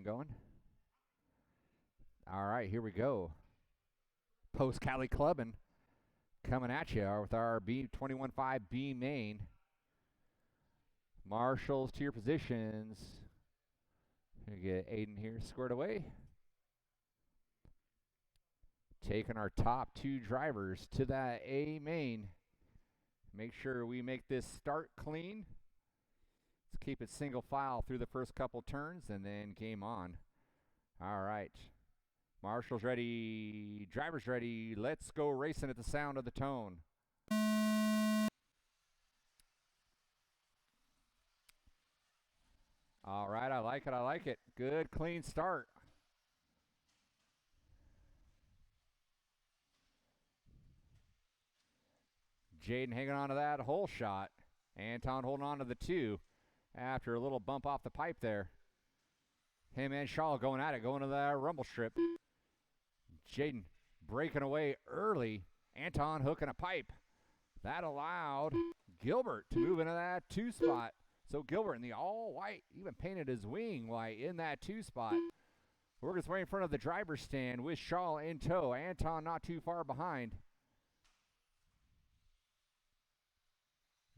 going? All right, here we go. Post-Cali Clubbin coming at you with our B21.5 B main. Marshals to your positions. Get Aiden here squared away. Taking our top two drivers to that A main. Make sure we make this start clean. Let's keep it single file through the first couple turns and then game on. All right. Marshals ready, drivers ready. Let's go racing at the sound of the tone. All right, I like it. Good, clean start. Jaden hanging on to that hole shot. Anton holding on to the two after a little bump off the pipe there. Him and Shaw going at it, going to the rumble strip. Jaden breaking away early. Anton hooking a pipe. That allowed Gilbert to move into that two spot. So Gilbert in the all white, even painted his wing white in that two spot. Works his way in front of the driver's stand with Shaw in tow. Anton not too far behind.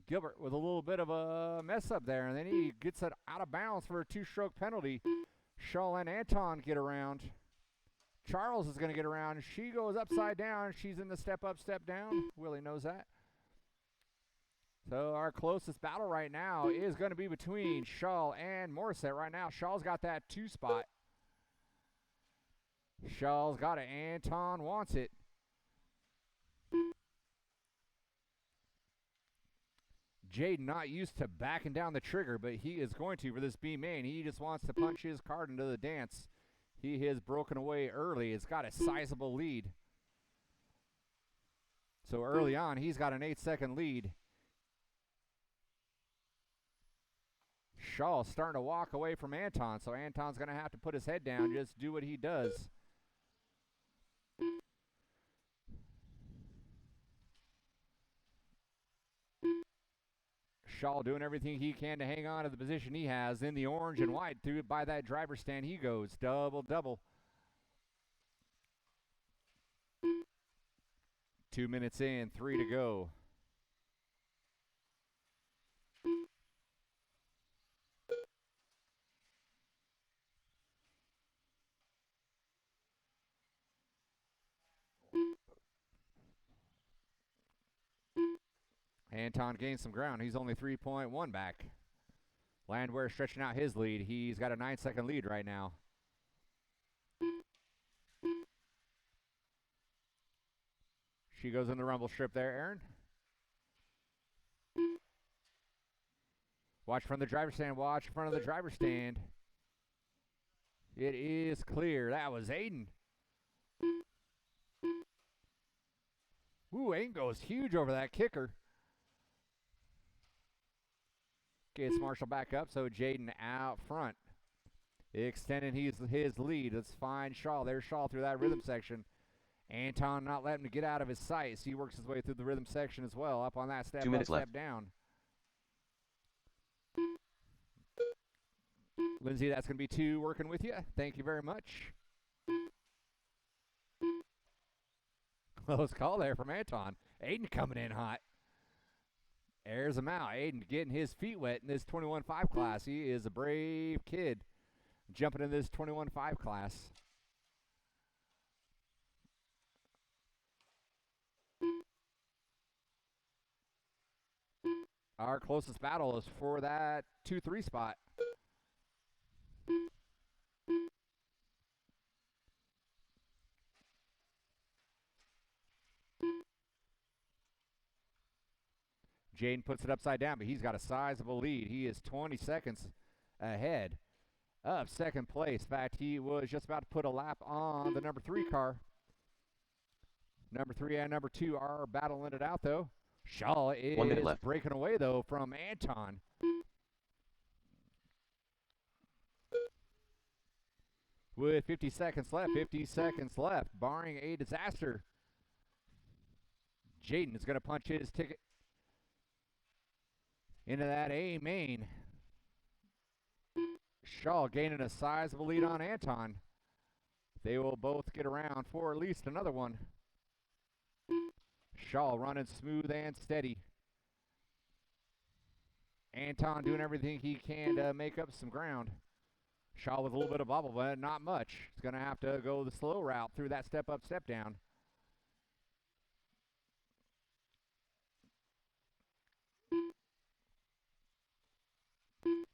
Gilbert with a little bit of a mess up there, and then he gets it out of bounds for a two-stroke penalty. Shaw and Anton get around. Charles is going to get around. She goes upside down. She's in the step up, step down. Willie knows that. So our closest battle right now is going to be between Shaw and Morissette. Right now, Shaw's got that two spot. Shaw's got it. Anton wants it. Jaden not used to backing down the trigger, but he is going to for this B main. He just wants to punch his card into the dance. He has broken away early. It's got a sizable lead. So early on, he's got an 8-second lead. Shaw's starting to walk away from Anton, so Anton's going to have to put his head down, just do what he does. Shaw doing everything he can to hang on to the position he has in the orange and white. Through by that driver stand he goes. Double, double. 2 minutes in, 3 to go. Anton gains some ground. He's only 3.1 back. Landwehr stretching out his lead. He's got a 9-second lead right now. She goes in the rumble strip there, Aaron. Watch from the driver's stand. Watch in front of the driver's stand. It is clear. That was Aiden. Ooh, Aiden goes huge over that kicker. Gets Marshall back up, so Jaden out front. Extending his lead. Let's find Shaw. There's Shaw through that rhythm section. Anton not letting him get out of his sights. He works his way through the rhythm section as well. Up on that step, 2 minutes up, left. step down. Lindsay, that's going to be 2 working with you. Thank you very much. Close call there from Anton. Aiden coming in hot. Airs him out. Aiden getting his feet wet in this 21.5 class. He is a brave kid jumping in this 21.5 class. Our closest battle is for that 2-3 spot. Jaden puts it upside down, but he's got a sizable lead. He is 20 seconds ahead of second place. In fact, he was just about to put a lap on the number 3 car. Number 3 and number 2 are battling it out, though. Shaw is 1 minute left. breaking away, though, from Anton. With 50 seconds left, barring a disaster. Jaden is going to punch his ticket into that A main. Shaw gaining a sizable lead on Anton. They will both get around for at least another one. Shaw running smooth and steady. Anton doing everything he can to make up some ground. Shaw with a little bit of bubble, but not much. He's going to have to go the slow route through that step up, step down.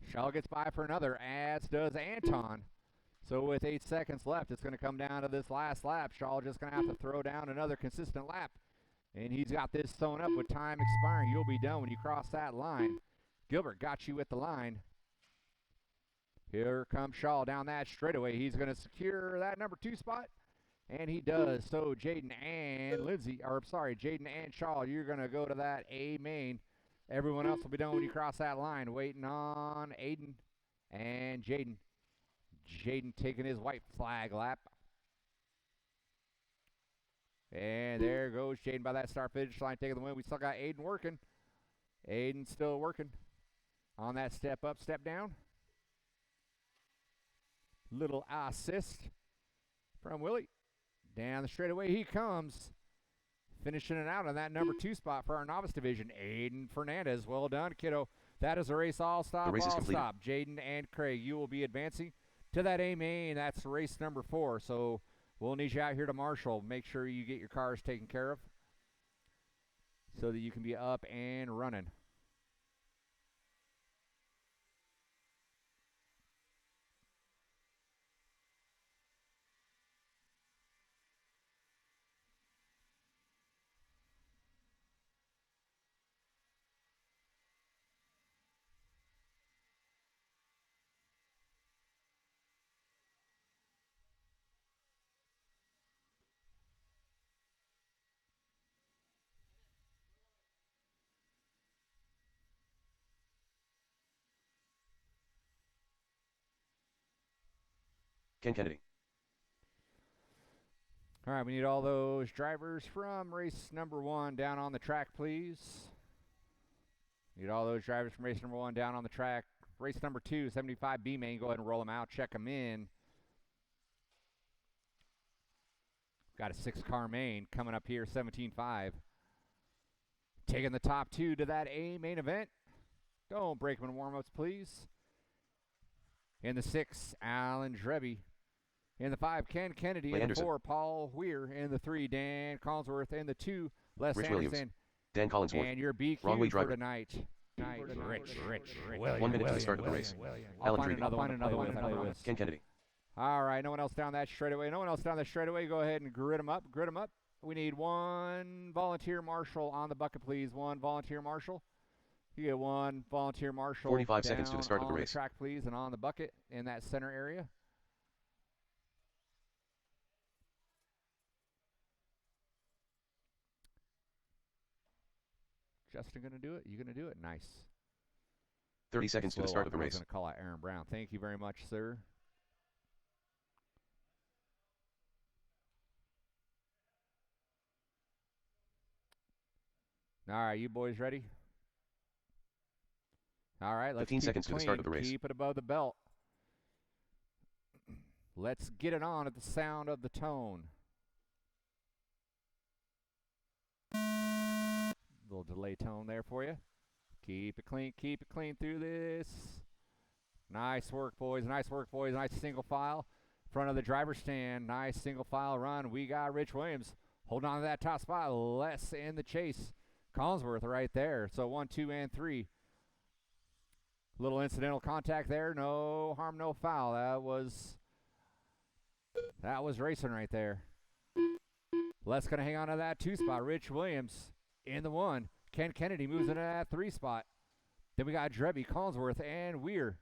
Shaw gets by for another, as does Anton. So with 8 seconds left, it's going to come down to this last lap. Shaw just going to have to throw down another consistent lap. And he's got this sewn up with time expiring. You'll be done when you cross that line. Gilbert got you at the line. Here comes Shaw down that straightaway. He's going to secure that number 2 spot. And he does. So Jaden and Shaw, you're going to go to that A main. Everyone else will be done when you cross that line. Waiting on Aiden and Jaden. Jaden taking his white flag lap. And there goes Jaden by that start finish line, taking the win. We still got Aiden working. Aiden still working on that step up, step down. Little assist from Willie. Down the straightaway he comes. Finishing it out on that number 2 spot for our novice division, Aiden Fernandez. Well done, kiddo. That is a race all stop, all stop. Jaden and Craig, you will be advancing to that A main. That's race number 4. So we'll need you out here to Marshall. Make sure you get your cars taken care of so that you can be up and running. Ken Kennedy. All right, we need all those drivers from race number 1 down on the track, please. Need all those drivers from race number 1 down on the track. Race number 2, 75 B main, go ahead and roll them out, check them in. Got a 6-car main coming up here, 17.5. Taking the top 2 to that A main event. Don't break them in warm-ups, please. In the 6, Alan Dreby. In the 5, Ken Kennedy. In the 4, Paul Weir. In the 3, Dan Collinsworth. In the 2, Les Rich Anderson. Williams. Dan Collinsworth. And your BQ Wrong way for driver. tonight. Rich. 1 minute to the start of the race. I'll Alan find Dreby. another one to play with. Ken Kennedy. All right, no one else down that straightaway. No one else down that straightaway. Go ahead and grid them up. We need 1 volunteer marshal on the bucket, please. 1 volunteer marshal. You get 1 volunteer marshal. 45 seconds to the start of the race. On the track, please, and on the bucket in that center area. Justin going to do it? You going to do it? Nice. 30 seconds to the start of the race. I'm going to call out Aaron Brown. Thank you very much, sir. All right, you boys ready? All right, let's 15 seconds to the start of the race. Keep it above the belt. Let's get it on at the sound of the tone. Little delay tone there for you. Keep it clean through this. Nice work, boys. Nice single file. Front of the driver's stand. Nice single file run. We got Rich Williams holding on to that top spot. Les in the chase. Collinsworth right there. So 1, 2, and 3. Little incidental contact there. No harm, no foul. That was racing right there. Les going to hang on to that 2 spot. Rich Williams in the 1. Ken Kennedy moves into that 3 spot. Then we got Dreby, Collinsworth, and Weir.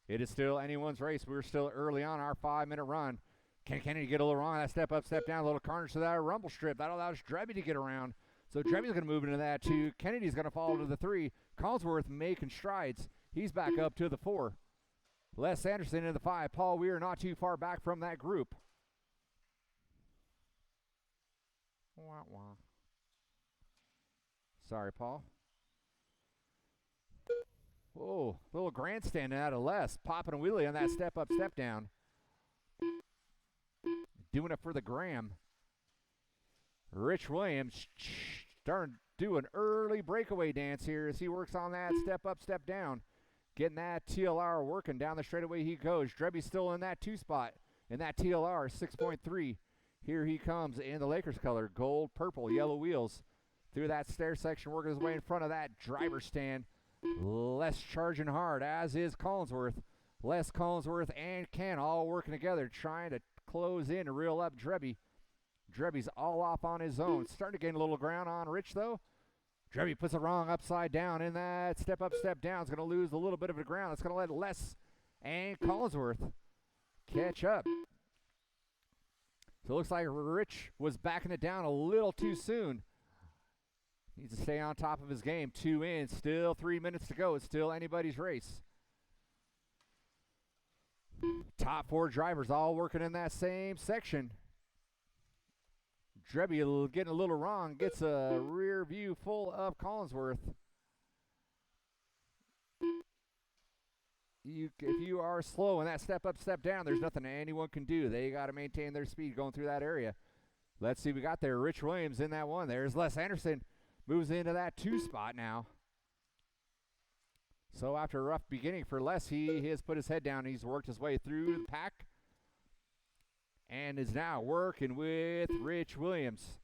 It is still anyone's race. We're still early on our 5-minute run. Ken Kennedy get a little wrong on that step up, step down, a little carnage to that rumble strip. That allows Dreby to get around. So Dreby's going to move into that 2. Kennedy's going to fall to the 3. Collinsworth making strides. He's back up to the 4. Les Anderson in the 5. Paul Weir not too far back from that group. Wah, wah. Sorry, Paul. little grandstanding out of Les, popping a wheelie on that step up, step down. Doing it for the gram. Rich Williams starting to do an early breakaway dance here as he works on that step up, step down. Getting that TLR working down the straightaway he goes. Drebby's still in that 2 spot. In that TLR, 6.3. Here he comes in the Lakers color. Gold, purple, yellow wheels. Through that stair section, working his way in front of that driver stand. Les charging hard, as is Collinsworth. Les, Collinsworth, and Ken all working together, trying to close in and reel up Drebby. Drebby's all off on his own. Starting to gain a little ground on Rich, though. Drebby puts it wrong upside down in that step up, step down. It's going to lose a little bit of the ground. It's going to let Les and Collinsworth catch up. So it looks like Rich was backing it down a little too soon. Needs to stay on top of his game. 2 in, still 3 minutes to go. It's still anybody's race. Top 4 drivers all working in that same section. Drebby getting a little wrong, gets a rear view full of Collinsworth. If you are slow in that step up, step down, there's nothing anyone can do. They got to maintain their speed going through that area. Let's see, we got there. Rich Williams in that 1. There's Les Anderson. Moves into that 2 spot now. So after a rough beginning for Les, he has put his head down. He's worked his way through the pack. And is now working with Rich Williams.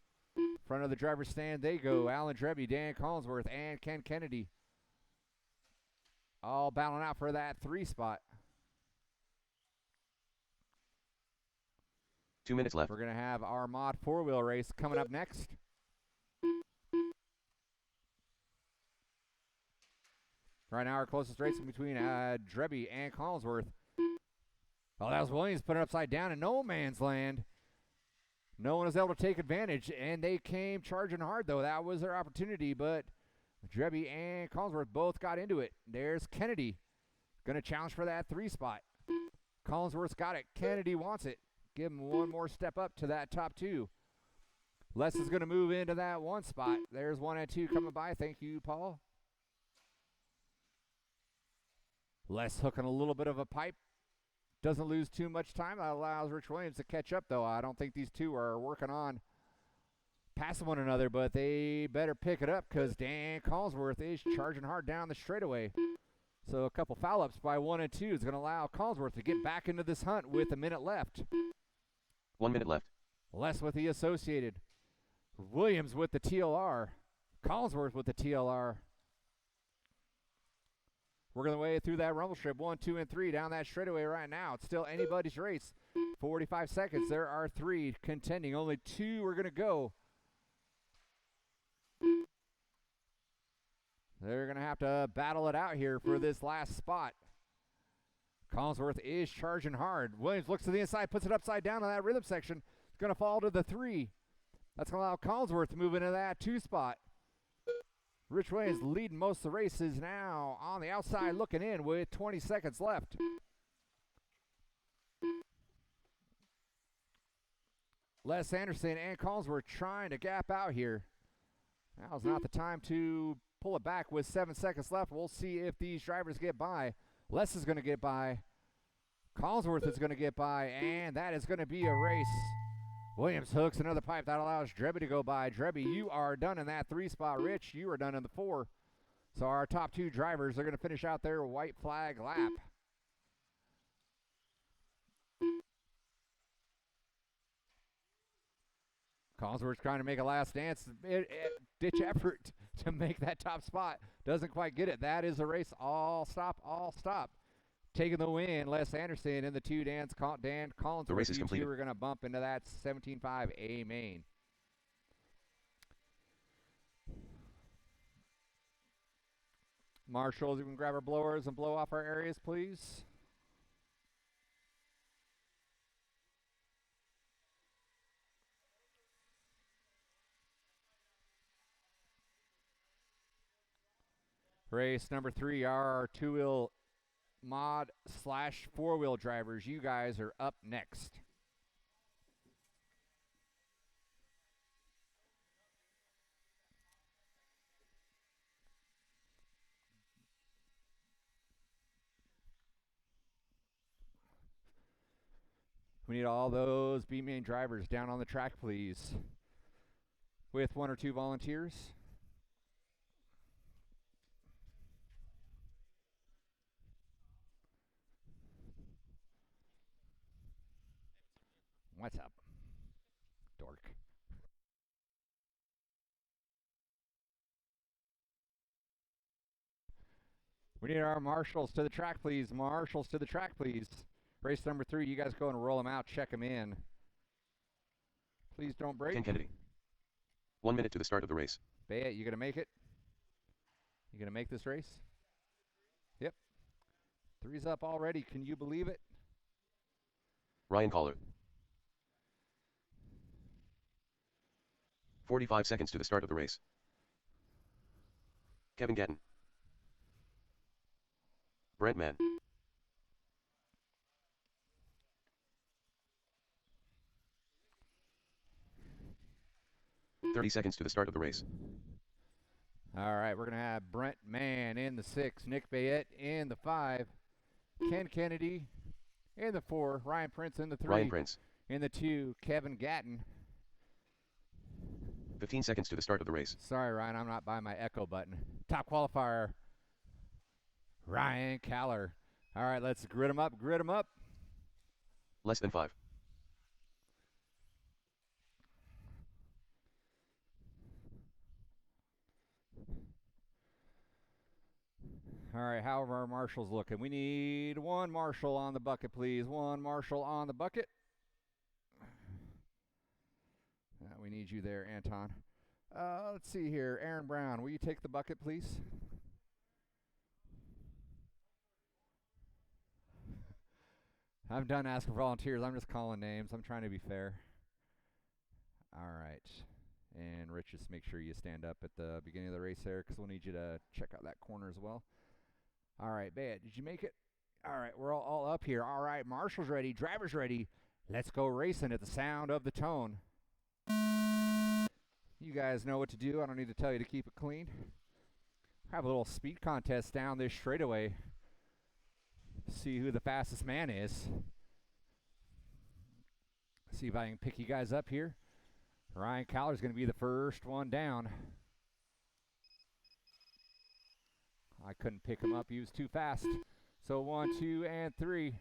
Front of the driver's stand they go. Alan Drebby, Dan Collinsworth, and Ken Kennedy. All battling out for that 3 spot. 2 minutes left. We're going to have our mod 4-wheel race coming up next. Right now, our closest race in between Drebby and Collinsworth. Oh, that was Williams putting it upside down in no man's land. No one was able to take advantage, and they came charging hard, though. That was their opportunity, but Drebby and Collinsworth both got into it. There's Kennedy. Going to challenge for that 3 spot. Collinsworth's got it. Kennedy wants it. Give him one more step up to that top 2. Les is going to move into that 1 spot. There's 1 and 2 coming by. Thank you, Paul. Les hooking a little bit of a pipe. Doesn't lose too much time. That allows Rich Williams to catch up, though. I don't think these two are working on passing one another, but they better pick it up because Dan Collinsworth is charging hard down the straightaway. So a couple foul-ups by 1 and 2 is going to allow Collinsworth to get back into this hunt with a minute left. 1 minute left. Les with the Associated. Williams with the TLR. Collinsworth with the TLR. Working the way through that rumble strip. 1, 2, and 3 down that straightaway right now. It's still anybody's race. 45 seconds. There are 3 contending. Only 2 are going to go. They're going to have to battle it out here for this last spot. Collinsworth is charging hard. Williams looks to the inside, puts it upside down on that rhythm section. It's going to fall to the 3. That's going to allow Collinsworth to move into that 2 spot. Rich Williams leading most of the races now on the outside looking in with 20 seconds left. Les Anderson and Collinsworth trying to gap out here. Now's not the time to pull it back with 7 seconds left. We'll see if these drivers get by. Les is going to get by. Collinsworth is going to get by, and that is going to be a race. Williams hooks another pipe. That allows Drebby to go by. Drebby, you are done in that 3 spot. Rich, you are done in the 4. So our top 2 drivers are going to finish out their white flag lap. Collinsworth's trying to make a last dance, ditch effort to make that top spot. Doesn't quite get it. That is a race. All stop, all stop. Taking the win, Les Anderson and the 2 Dan Collinsworth. The race is completed. We're going to bump into that 17.5 A main. Marshals, you can grab our blowers and blow off our areas, please. Race number 3, our 2-wheel mod / 4-wheel drivers. You guys are up next. We need all those B main drivers down on the track, please, with 1 or 2 volunteers. What's up, dork? We need our marshals to the track, please. Marshals to the track, please. Race number 3, you guys go and roll them out, check them in. Please don't break. Ken Kennedy. 1 minute to the start of the race. Bayet, you gonna make it? You gonna make this race? Yep. 3's up already. Can you believe it? Ryan Collar. 45 seconds to the start of the race. Kevin Gatton. Brent Mann. 30 seconds to the start of the race. All right, we're going to have Brent Mann in the 6, Nick Bayet in the 5, Ken Kennedy in the 4, Ryan Prince in the 3, Ryan Prince. In the 2, Kevin Gatton. 15 seconds to the start of the race. Sorry, Ryan, I'm not by my echo button. Top qualifier, Ryan Caller. All right, let's grid him up, grid him up. Less than 5. All right, how are our marshals looking? We need 1 marshal on the bucket, please. 1 marshal on the bucket. We need you there, Anton. Let's see here. Aaron Brown, will you take the bucket, please? I'm done asking for volunteers. I'm just calling names. I'm trying to be fair. All right. And Rich, just make sure you stand up at the beginning of the race there because we'll need you to check out that corner as well. All right, Bayet, did you make it? All right, we're all up here. All right, marshals ready, drivers ready. Let's go racing at the sound of the tone. You guys know what to do. I don't need to tell you to keep it clean. Have a little speed contest down this straightaway. See who the fastest man is. See if I can pick you guys up here. Ryan Caller's going to be the first one down. I couldn't pick him up. He was too fast. So 1, 2, and 3.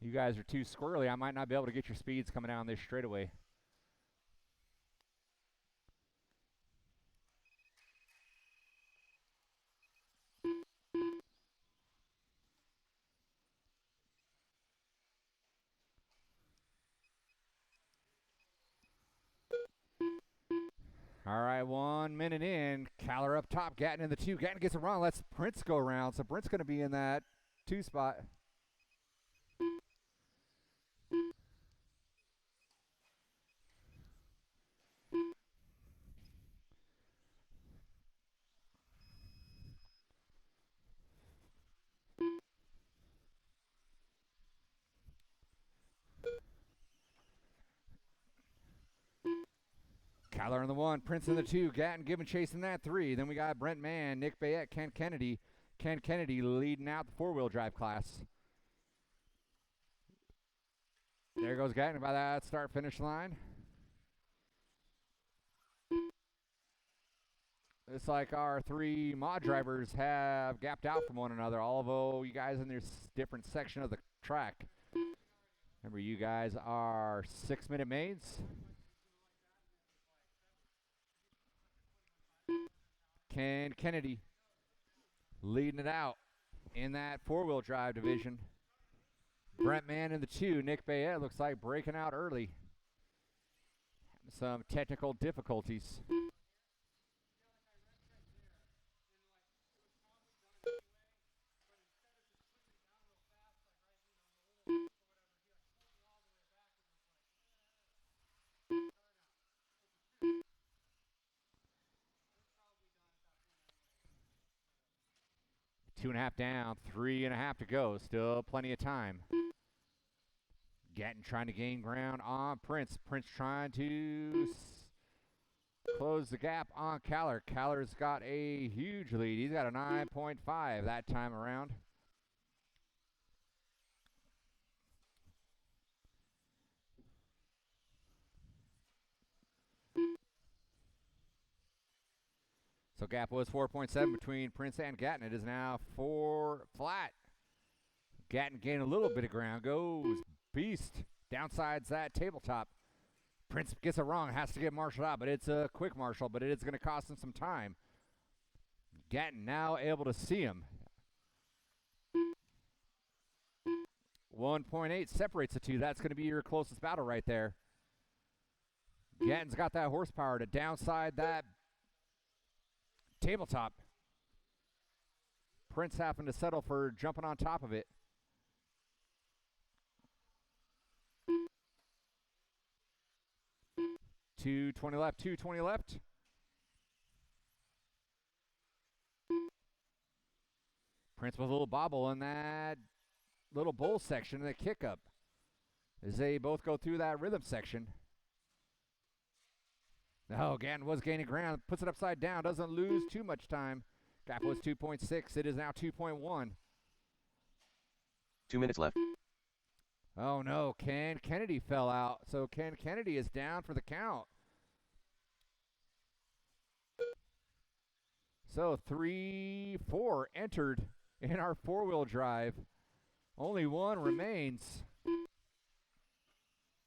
You guys are too squirrely. I might not be able to get your speeds coming down this straightaway. All right, 1 minute in. Caller up top. Gatton in the 2. Gatton gets a run. Lets Prince go around. So Prince going to be in that 2 spot. Caller in the 1, Prince in the 2, Gatton giving chase in that 3. Then we got Brent Mann, Nick Bayet, Ken Kennedy. Ken Kennedy leading out the 4-wheel drive class. There goes Gatton by that start-finish line. It's like our 3 mod drivers have gapped out from one another, although you guys in this different section of the track. Remember, you guys are 6-minute mains. Ken Kennedy leading it out in that 4-wheel drive division. Brent Mann in the 2. Nick Bayet looks like breaking out early. Some technical difficulties. Two and a half down, 3.5 to go. Still plenty of time. Gatton trying to gain ground on Prince. Prince trying to close close the gap on Caller. Caller's got a huge lead. He's got a 9.5 that time around. So gap was 4.7 between Prince and Gatton. It is now 4 flat. Gatton gained a little bit of ground. Goes Beast. Downsides that tabletop. Prince gets it wrong. Has to get marshaled out, but it's a quick marshal, but it is going to cost him some time. Gatton now able to see him. 1.8 separates the two. That's going to be your closest battle right there. Gatton's got that horsepower to downside that tabletop. Prince having to settle for jumping on top of it. $220 left, $220 left. Prince with a little bobble in that little bowl section and the kick up as they both go through that rhythm section. No, Gatton was gaining ground, puts it upside down, doesn't lose too much time. Gap was 2.6, it is now 2.1. 2 minutes left. Oh no, Ken Kennedy fell out, so Ken Kennedy is down for the count. So 3-4 entered in our four-wheel drive. Only one remains.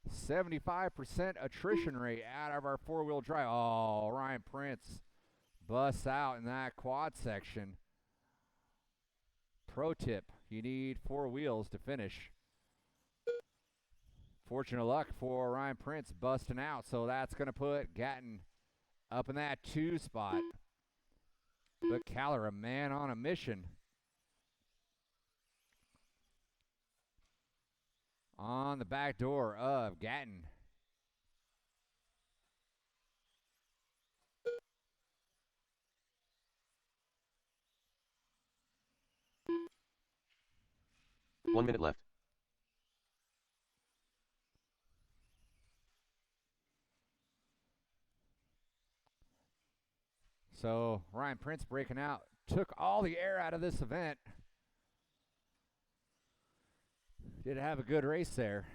75% attrition rate out of our four-wheel drive. Oh, Ryan Prince busts out in that quad section. Pro tip, you need 4 wheels to finish. Fortune of luck for Ryan Prince busting out, so that's going to put Gatton up in that 2 spot. But Caller, a man on a mission. On the back door of Gatton. One minute left. So Ryan Prince breaking out. Took all the air out of this event. Did have a good race there.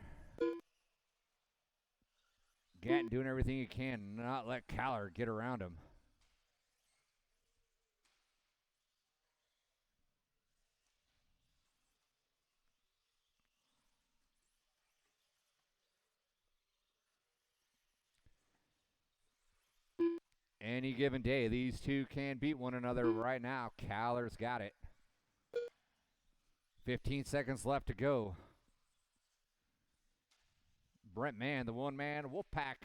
Gatton doing everything he can, not let Caller get around him. Any given day, these two can beat one another right now. Caller's got it. 15 seconds left to go. Brent Mann, the one-man Wolfpack,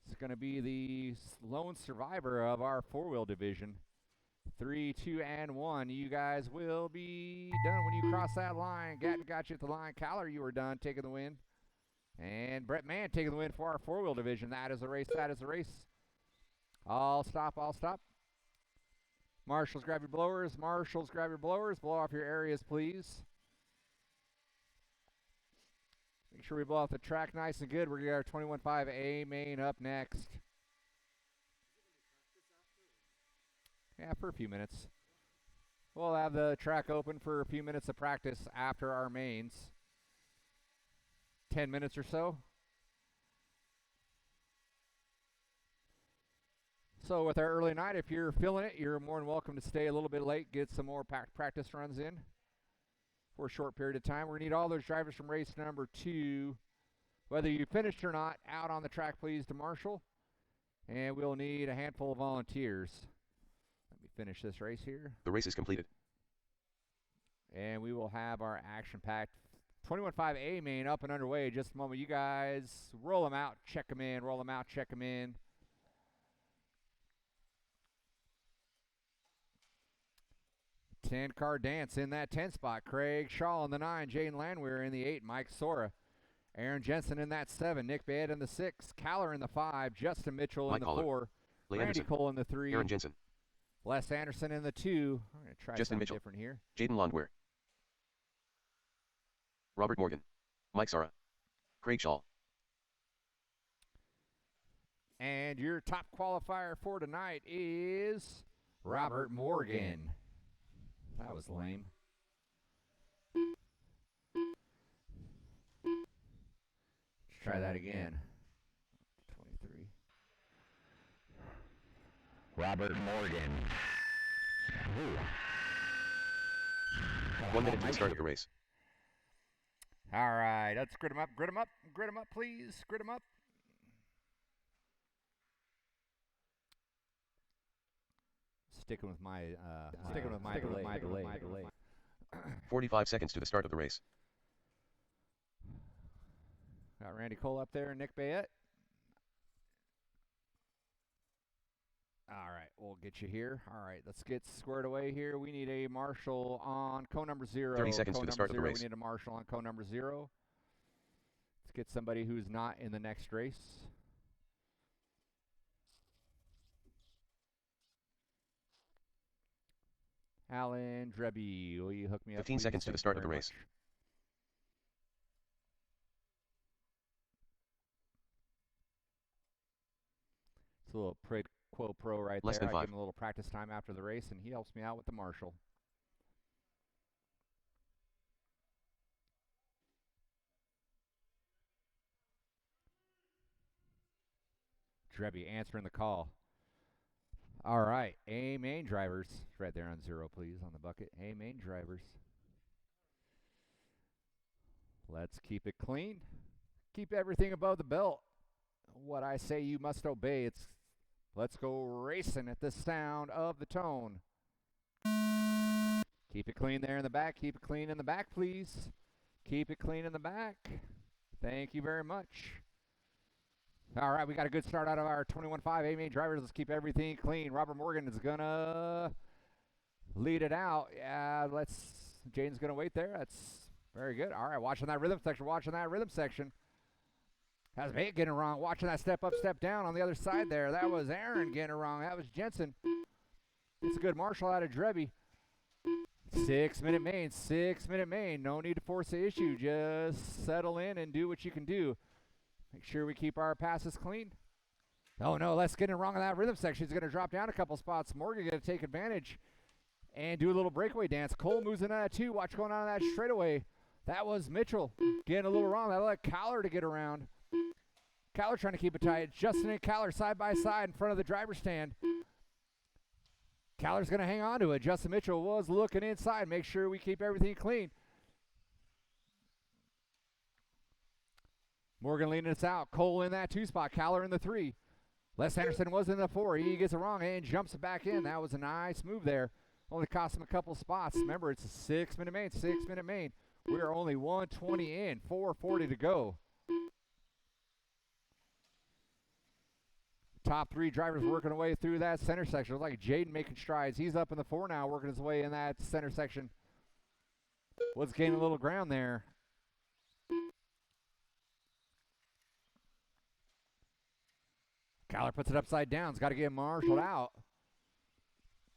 is going to be the lone survivor of our four-wheel division. 3, 2, and 1. You guys will be done when you cross that line. Gatton got you at the line. Caller, you were done taking the win. And Brett Mann taking the win for our four-wheel division. That is a race. That is a race. All stop. All stop. Marshals, grab your blowers. Marshals, grab your blowers. Blow off your areas, please. Make sure we blow off the track nice and good. We're going to get our 21.5 A main up next. Yeah, for a few minutes. We'll have the track open for a few minutes of practice after our mains. 10 minutes or so. So with our early night, if you're feeling it, you're more than welcome to stay a little bit late, get some more practice runs in for a short period of time. We're going to need all those drivers from race number 2, whether you finished or not, out on the track, please, to marshal. And we'll need a handful of volunteers. Let me finish this race here. The race is completed. And we will have our action-packed 21.5 A main up and underway. Just a moment. You guys roll them out, check them in, roll them out, check them in. Ten-car dance in that 10 spot. Craig Shaw in the 9, Jaden Landwehr in the 8, Mike Sora. Aaron Jensen in that 7, Nick Baird in the 6, Caller in the 5, Justin Mitchell Mike in the Haller, 4, Lee Randy Anderson, Cole in the 3, Aaron Jensen, Les Anderson in the 2. I'm going to try Justin something Mitchell, different here. Jaden Landwehr, Robert Morgan, Mike Sara, Craig Shaw. And your top qualifier for tonight is Robert Morgan. That was lame. Let's try that again. 23. Robert Morgan. Ooh. 1 minute to the start of the race. All right, let's grid him up, grid him up, grid him up, please. Grid him up. Sticking with my delay. 45 seconds to the start of the race. Got Randy Cole up there and Nick Bayette. All right, we'll get you here. All right, let's get squared away here. We need a marshal on cone number 0. 30 seconds to the start of the race. We need a marshal on cone number 0. Let's get somebody who's not in the next race. Alan Dreby, will you hook me up? 15 seconds to the start of the race. It's a little quid pro right Less there. than 5. I give him a little practice time after the race, and he helps me out with the marshal. Dreby answering the call. All right, A main drivers. Right there on 0, please, on the bucket. A main drivers. Let's keep it clean. Keep everything above the belt. What I say you must obey. It's let's go racing at the sound of the tone. Keep it clean there in the back. Keep it clean in the back, please. Keep it clean in the back. Thank you very much. All right, we got a good start out of our 21.5 A-main drivers. Let's keep everything clean. Robert Morgan is going to lead it out. Yeah, Jaden's going to wait there. That's very good. All right, watching that rhythm section. That's Bate getting it wrong. Watching that step up, step down on the other side there. That was Aaron getting it wrong. That was Jensen. It's a good marshal out of Dreby. 6-minute main, 6-minute main. No need to force the issue. Just settle in and do what you can do. Make sure we keep our passes clean. Oh, no, let's get it wrong on that rhythm section. He's going to drop down a couple spots. Morgan going to take advantage and do a little breakaway dance. Cole moves into that, too. Watch going on that straightaway. That was Mitchell getting a little wrong. That let Caller to get around. Caller trying to keep it tight. Justin and Caller side by side in front of the driver's stand. Caller's going to hang on to it. Justin Mitchell was looking inside. Make sure we keep everything clean. Morgan leading us out. Cole in that 2 spot. Caller in the 3. Les Anderson was in the 4. He gets it wrong and jumps it back in. That was a nice move there. Only cost him a couple spots. Remember, it's a 6-minute main. 6-minute main. We're only 120 in. 4:40 to go. Top 3 drivers working their way through that center section. Looks like Jaden making strides. He's up in the 4 now, working his way in that center section. Was gaining a little ground there. Caller puts it upside down. He's got to get marshaled out.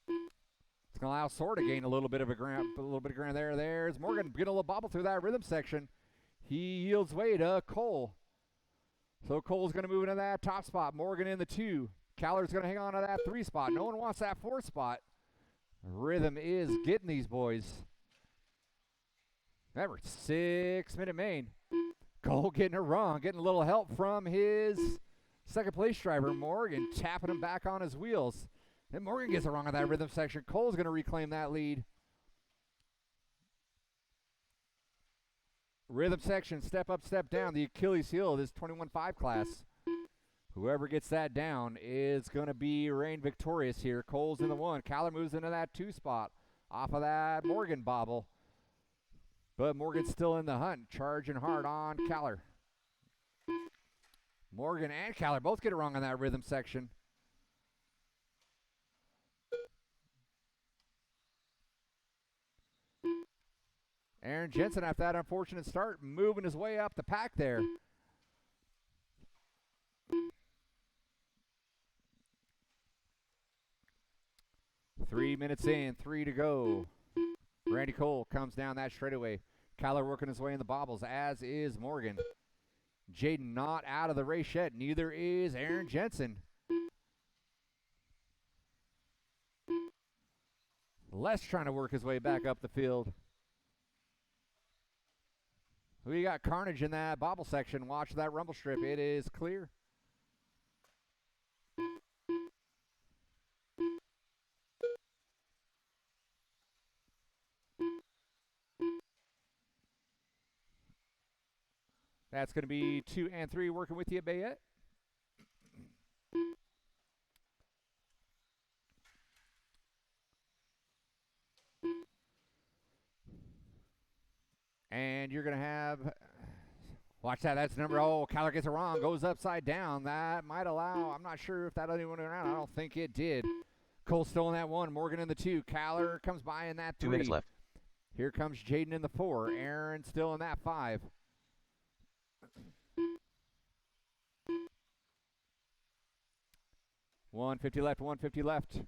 It's going to allow Sore to gain a little bit of ground there. There's Morgan getting a little bobble through that rhythm section. He yields way to Cole. So Cole's going to move into that top spot. Morgan in the 2. Caller's going to hang on to that 3 spot. No one wants that 4 spot. Rhythm is getting these boys. Remember, 6-minute main. Cole getting it wrong. Getting a little help from his second place driver, Morgan, tapping him back on his wheels. Then Morgan gets it wrong on that rhythm section. Cole's going to reclaim that lead. Rhythm section, step up, step down. The Achilles heel of this 21.5 class. Whoever gets that down is going to be reign victorious here. Cole's in the 1. Caller moves into that 2 spot off of that Morgan bobble. But Morgan's still in the hunt, charging hard on Caller. Morgan and Caller both get it wrong on that rhythm section. Aaron Jensen, after that unfortunate start, moving his way up the pack there. Three minutes in, 3 to go. Randy Cole comes down that straightaway. Caller working his way in the bobbles, as is Morgan. Jaden not out of the race yet. Neither is Aaron Jensen. Les trying to work his way back up the field. We got carnage in that bobble section. Watch that rumble strip. It is clear. That's going to be 2 and 3 working with you, Bayette. And you're going to have, watch that, that's number, oh, Kyler gets it wrong, goes upside down. That might allow, I'm not sure if that only went around. I don't think it did. Cole still in that 1, Morgan in the 2. Kyler comes by in that 3. 2 minutes left. Here comes Jaden in the 4. Aaron still in that 5. $150 left, $150 left.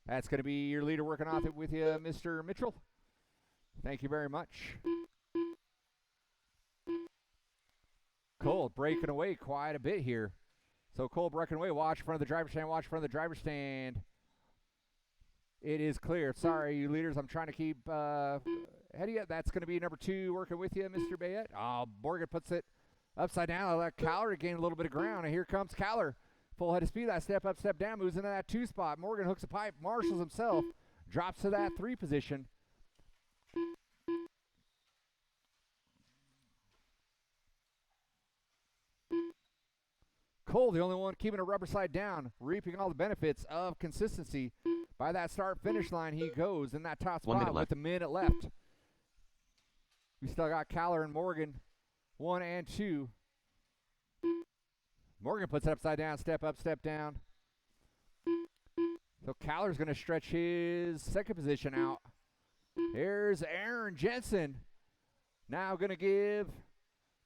That's going to be your leader working off it with you, Mr. Mitchell. Thank you very much. Cole breaking away quite a bit here. So Cole breaking away. Watch in front of the driver's stand. Watch in front of the driver's stand. It is clear. Sorry, you leaders. I'm trying to keep ahead of you. That's going to be number 2 working with you, Mr. Bayette. Oh, Morgan puts it upside down. I'll let Kyler gain a little bit of ground. And here comes Kyler. Full head of speed. That step up, step down. Moves into that 2 spot. Morgan hooks a pipe. Marshals himself. Drops to that 3 position. Cole, the only one keeping a rubber side down, reaping all the benefits of consistency. By that start-finish line, he goes in that top spot with a minute left. We still got Kyler and Morgan, 1 and 2. Morgan puts it upside down, step up, step down. So Kyler's going to stretch his 2nd position out. Here's Aaron Jensen. Now going to give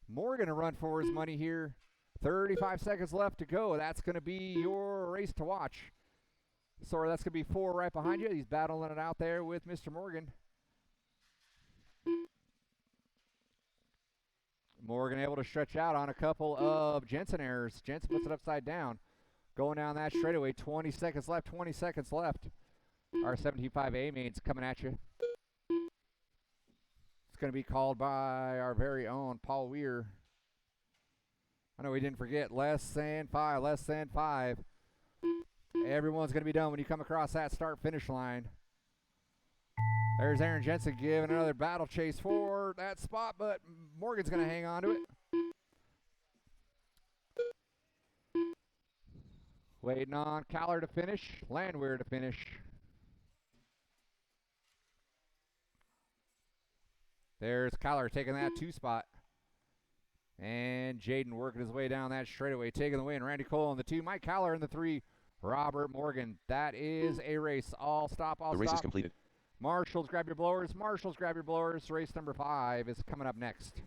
Morgan a run for his money here. 35 seconds left to go. That's going to be your race to watch. Sorry, that's going to be 4 right behind you. He's battling it out there with Mr. Morgan. Morgan able to stretch out on a couple of Jensen errors. Jensen puts it upside down. Going down that straightaway. 20 seconds left. 20 seconds left. Our 75A main's coming at you. It's going to be called by our very own Paul Weir. I know we didn't forget, less than 5, less than 5. Everyone's going to be done when you come across that start-finish line. There's Aaron Jensen giving another battle chase for that spot, but Morgan's going to hang on to it. Waiting on Kyler to finish, Landwehr to finish. There's Kyler taking that 2 spot. And Jaden working his way down that straightaway, taking the win. Randy Cole in the 2, Mike Kyler in the 3, Robert Morgan. That is a race. All stop, all stop. The race is completed. Marshals, grab your blowers. Marshals, grab your blowers. Race number 5 is coming up next.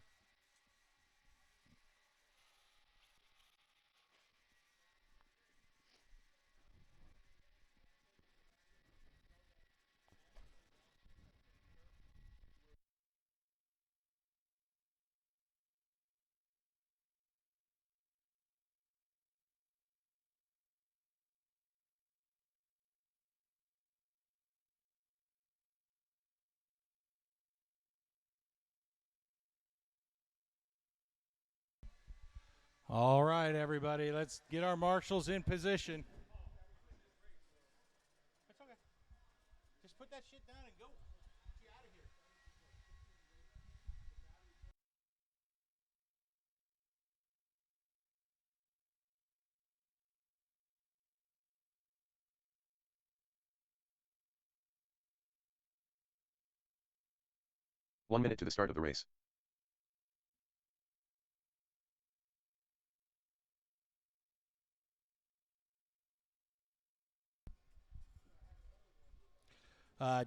All right, everybody, let's get our marshals in position. That's okay. Just put that shit down and go. Get out of here. One minute to the start of the race.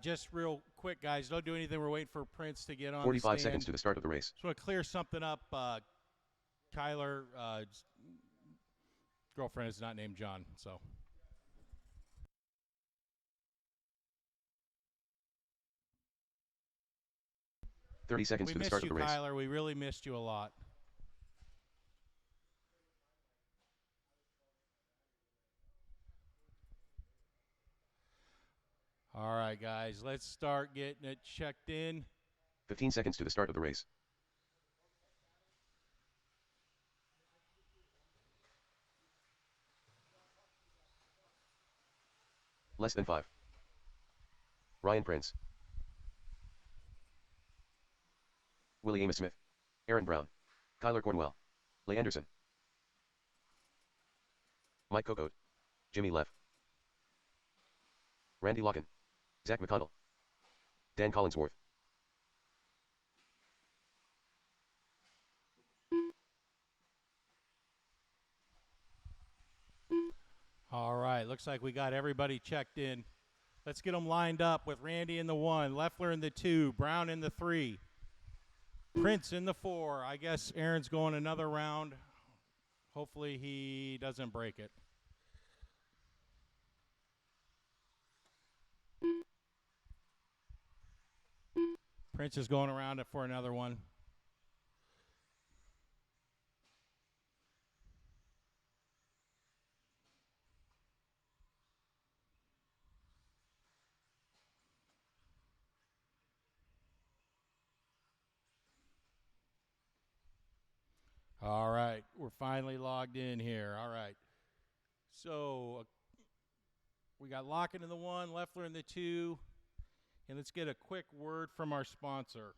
Just real quick, guys, don't do anything. We're waiting for Prince to get on 45 the stand. seconds to the start of the race. Just want to clear something up. Kyler, girlfriend is not named John, so. 30 seconds to the start of the race. We missed you, Kyler. We really missed you a lot. All right, guys, let's start getting it checked in. 15 seconds to the start of the race. Less than 5. Ryan Prince. Willie Amos Smith. Aaron Brown. Kyler Cornwell. Leigh Anderson. Mike Cocote. Jimmy Leff. Randy Locken. Zach McConnell. Dan Collinsworth. All right, looks like we got everybody checked in. Let's get them lined up with Randy in the 1, Leffler in the 2, Brown in the 3, Prince in the 4. I guess Aaron's going another round. Hopefully he doesn't break it. Prince is going around it for another one. All right, we're finally logged in here. All right. So we got Locken in the 1, Leffler in the 2. And let's get a quick word from our sponsor.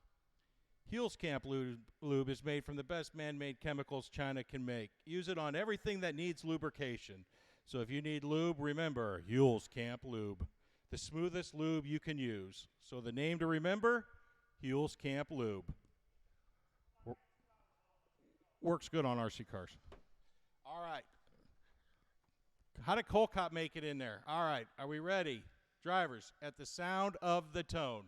Heels Camp Lube is made from the best man-made chemicals China can make. Use it on everything that needs lubrication. So if you need lube, remember, Heels Camp Lube. The smoothest lube you can use. So the name to remember, Heels Camp Lube. Works good on RC cars. All right. How did Colcott make it in there? All right, are we ready? Drivers, at the sound of the tone.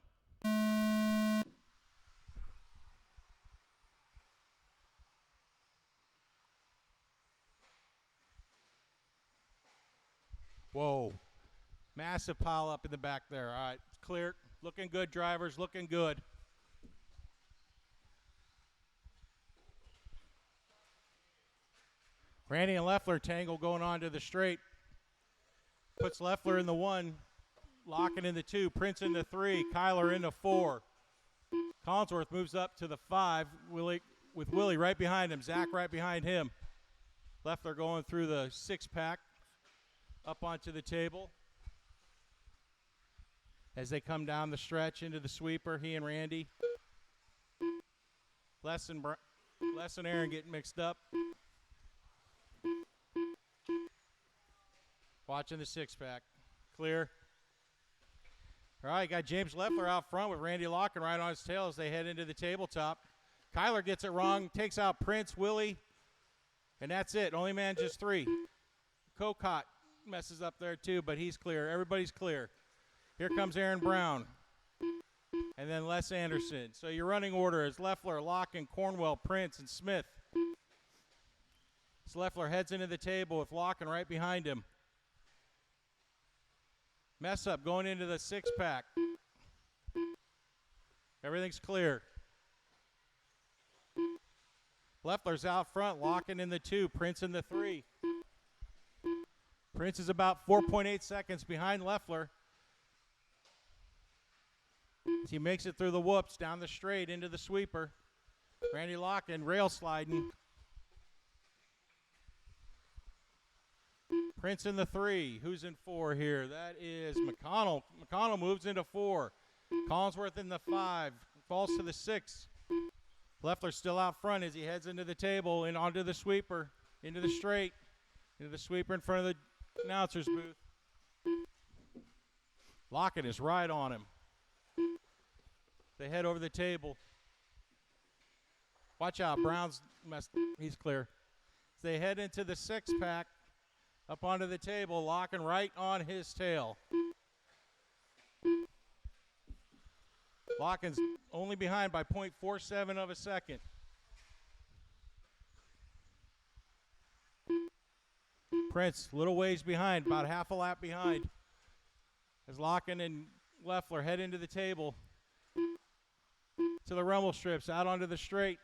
Whoa. Massive pile up in the back there. All right, clear. Looking good, drivers, looking good. Randy and Leffler tangle going on to the straight. Puts Leffler in the 1. Locken in the 2, Prince in the 3, Kyler in the 4. Collinsworth moves up to the 5, with Willie right behind him, Zach right behind him. Leffler going through the 6-pack, up onto the table. As they come down the stretch into the sweeper, he and Randy. Les and Aaron getting mixed up. Watching the 6-pack. Clear. All right, got James Leffler out front with Randy Locken right on his tail as they head into the tabletop. Kyler gets it wrong, takes out Prince, Willie, and that's it. Only man, just 3. Cocott messes up there too, but he's clear. Everybody's clear. Here comes Aaron Brown, and then Les Anderson. So your running order is Leffler, Locken, Cornwell, Prince, and Smith. So Leffler heads into the table with Locken right behind him. Mess up going into the 6-pack. Everything's clear. Leffler's out front, Locken in the 2, Prince in the 3. Prince is about 4.8 seconds behind Leffler. As he makes it through the whoops, down the straight into the sweeper. Randy Locken rail sliding. Prince in the 3. Who's in 4 here? That is McConnell. McConnell moves into 4. Collinsworth in the 5. Falls to the 6. Leffler still out front as he heads into the table and onto the sweeper. Into the straight. Into the sweeper in front of the announcer's booth. Locken is right on him. They head over the table. Watch out. Brown's messed. He's clear. As they head into the 6-pack. Up onto the table, Locken right on his tail. Locken's only behind by 0.47 of a second. Prince, little ways behind, about half a lap behind. As Locken and Leffler head into the table. To the rumble strips, out onto the straight.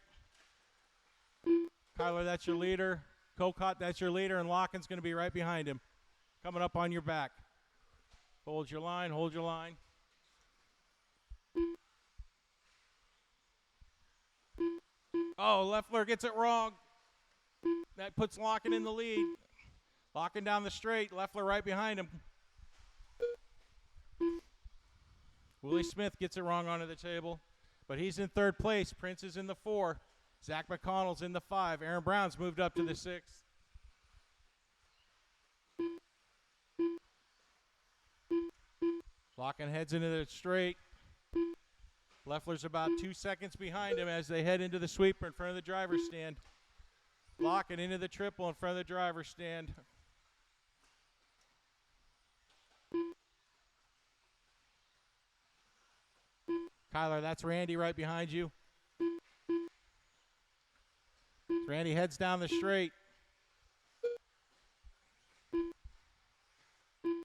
Kyler, that's your leader. Cocott, that's your leader, and Locken's going to be right behind him, coming up on your back. Hold your line, hold your line. Oh, Leffler gets it wrong. That puts Locken in the lead. Locken down the straight, Leffler right behind him. Willie Smith gets it wrong onto the table, but he's in third place. Prince is in the 4. Zach McConnell's in the 5. Aaron Brown's moved up to the 6. Locken heads into the straight. Leffler's about 2 seconds behind him as they head into the sweeper in front of the driver's stand. Locken into the triple in front of the driver's stand. Kyler, that's Randy right behind you. Randy heads down the straight.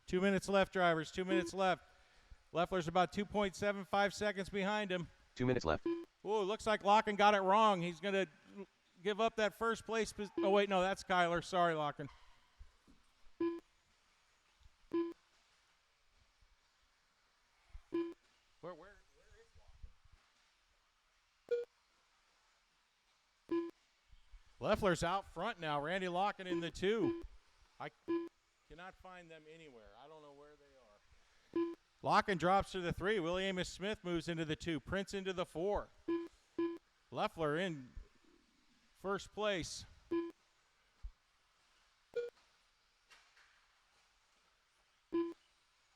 2 minutes left, drivers. 2 minutes left. Leffler's about 2.75 seconds behind him. 2 minutes left. Ooh, looks like Locken got it wrong. He's going to give up that first place. Oh, wait, no, that's Kyler. Sorry, Locken. Where is Locken? Leffler's out front now. Randy Locken in the 2. I cannot find them anywhere. I don't know where they are. Locken drops to the 3. Willie Amos Smith moves into the 2. Prince into the 4. Leffler in first place.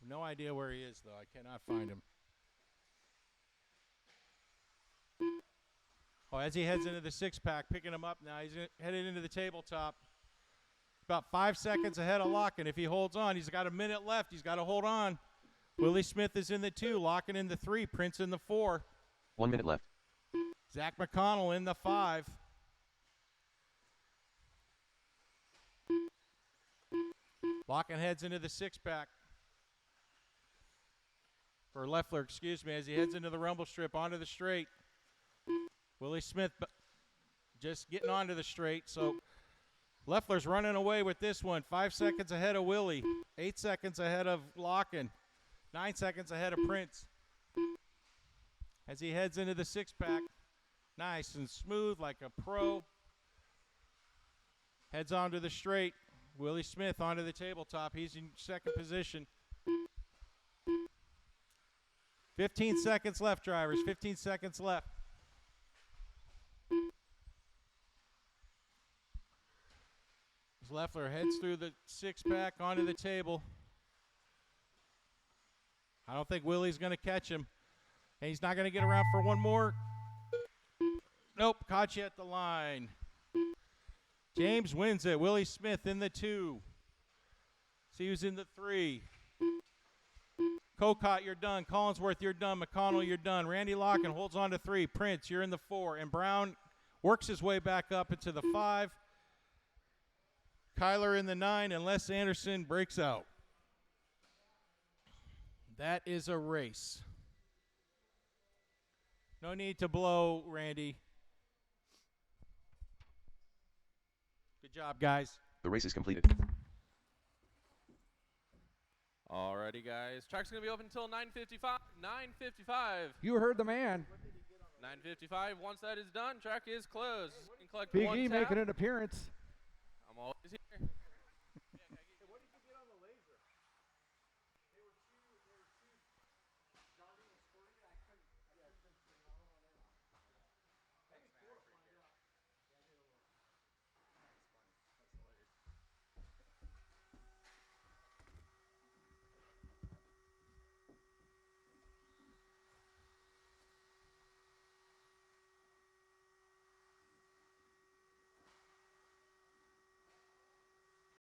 No idea where he is, though. I cannot find him. Oh, as he heads into the 6-pack, picking him up now. He's headed into the tabletop. About 5 seconds ahead of Locken. If he holds on, he's got a minute left. He's got to hold on. Willie Smith is in the 2. Locken in the 3. Prince in the 4. 1 minute left. Zach McConnell in the 5. Locken heads into the 6-pack. Or Leffler, excuse me, as he heads into the rumble strip onto the straight. Willie Smith just getting onto the straight. So Leffler's running away with this one. 5 seconds ahead of Willie. 8 seconds ahead of Locken. 9 seconds ahead of Prince. As he heads into the 6-pack. Nice and smooth like a pro. Heads onto the straight. Willie Smith onto the tabletop. He's in second position. 15 seconds left, drivers. 15 seconds left. As Leffler heads through the 6-pack onto the table. I don't think Willie's going to catch him. And he's not going to get around for one more. Nope, caught you at the line. James wins it. Willie Smith in the 2. See who's in the 3. Cocott, you're done. Collinsworth, you're done. McConnell, you're done. Randy Locken holds on to 3. Prince, you're in the 4. And Brown works his way back up into the 5. Kyler in the 9, and Les Anderson breaks out. That is a race. No need to blow, Randy. Good job, guys. The race is completed. Alrighty, guys. Track's going to be open until 9:55. 9:55. You heard the man. 9:55. Once that is done, track is closed. You can collect Big one E tab. making an appearance. I'm always here.